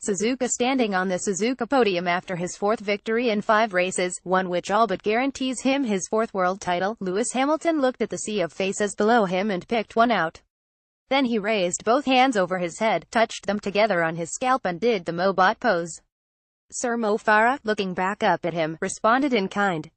Suzuka standing on the Suzuka podium after his fourth victory in 5 races, one which all but guarantees him his 4th world title. Lewis Hamilton looked at the sea of faces below him and picked one out. Then he raised both hands over his head, touched them together on his scalp and did the Mobot pose. Sir Mo Farah, looking back up at him, responded in kind.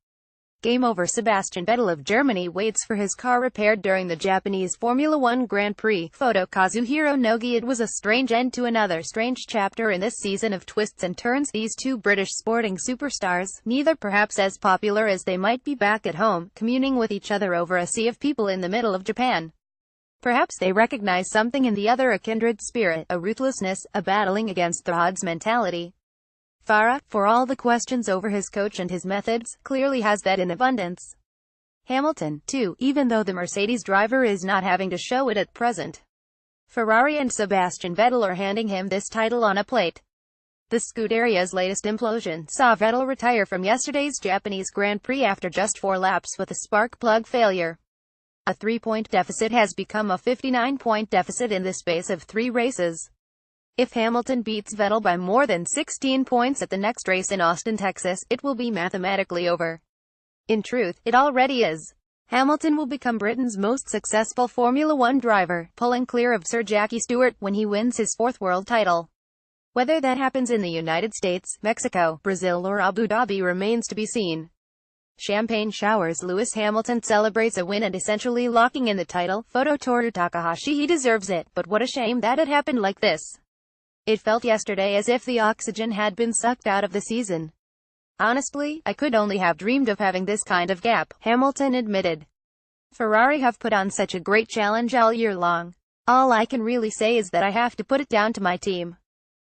Game over. Sebastian Vettel of Germany waits for his car repaired during the Japanese Formula 1 Grand Prix. Photo Kazuhiro Nogi. It was a strange end to another strange chapter in this season of twists and turns. These two British sporting superstars, neither perhaps as popular as they might be back at home, communing with each other over a sea of people in the middle of Japan. Perhaps they recognize something in the other, a kindred spirit, a ruthlessness, a battling against the odds mentality. Farah, for all the questions over his coach and his methods, clearly has that in abundance. Hamilton, too, even though the Mercedes driver is not having to show it at present. Ferrari and Sebastian Vettel are handing him this title on a plate. The Scuderia's latest implosion saw Vettel retire from yesterday's Japanese Grand Prix after just 4 laps with a spark plug failure. A 3-point deficit has become a 59-point deficit in the space of 3 races. If Hamilton beats Vettel by more than 16 points at the next race in Austin, Texas, it will be mathematically over. In truth, it already is. Hamilton will become Britain's most successful Formula 1 driver, pulling clear of Sir Jackie Stewart, when he wins his 4th world title. Whether that happens in the United States, Mexico, Brazil or Abu Dhabi remains to be seen. Champagne showers. Lewis Hamilton celebrates a win and essentially locking in the title. Photo Toru Takahashi. He deserves it, but what a shame that it happened like this. It felt yesterday as if the oxygen had been sucked out of the season. Honestly, I could only have dreamed of having this kind of gap, Hamilton admitted. Ferrari have put on such a great challenge all year long. All I can really say is that I have to put it down to my team.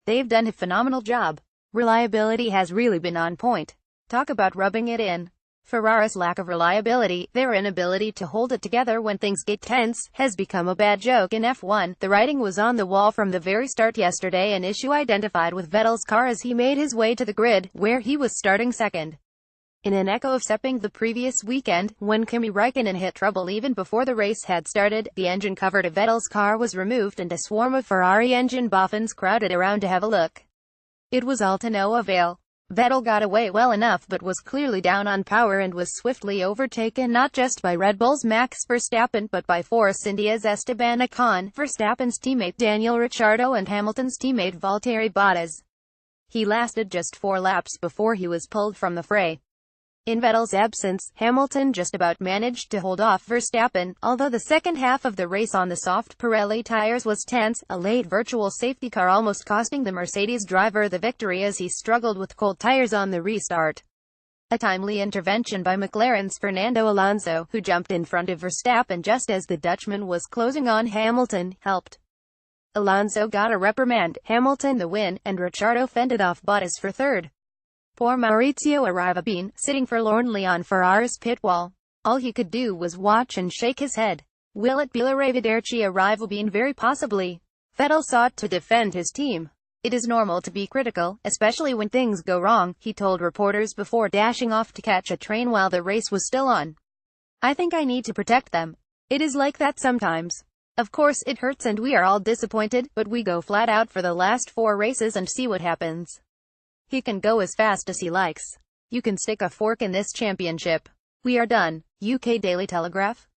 They've done a phenomenal job. Reliability has really been on point. Talk about rubbing it in. Ferrari's lack of reliability, their inability to hold it together when things get tense, has become a bad joke in F1. The writing was on the wall from the very start yesterday, an issue identified with Vettel's car as he made his way to the grid, where he was starting second. In an echo of Sepang the previous weekend, when Kimi Räikkönen hit trouble even before the race had started, the engine cover to Vettel's car was removed and a swarm of Ferrari engine boffins crowded around to have a look. It was all to no avail. Vettel got away well enough but was clearly down on power and was swiftly overtaken not just by Red Bull's Max Verstappen but by Force India's Esteban Ocon, Verstappen's teammate Daniel Ricciardo and Hamilton's teammate Valtteri Bottas. He lasted just 4 laps before he was pulled from the fray. In Vettel's absence, Hamilton just about managed to hold off Verstappen, although the second half of the race on the soft Pirelli tires was tense, a late virtual safety car almost costing the Mercedes driver the victory as he struggled with cold tires on the restart. A timely intervention by McLaren's Fernando Alonso, who jumped in front of Verstappen just as the Dutchman was closing on Hamilton, helped. Alonso got a reprimand, Hamilton the win, and Ricciardo fended off Bottas for 3rd. Poor Maurizio Arrivabene, sitting forlornly on Ferrari's pit wall. All he could do was watch and shake his head. Will it be Arrivederci Arrivabene? Very possibly. Vettel sought to defend his team. It is normal to be critical, especially when things go wrong, he told reporters before dashing off to catch a train while the race was still on. I think I need to protect them. It is like that sometimes. Of course it hurts and we are all disappointed, but we go flat out for the last 4 races and see what happens. He can go as fast as he likes. You can stick a fork in this championship. We are done. UK Daily Telegraph.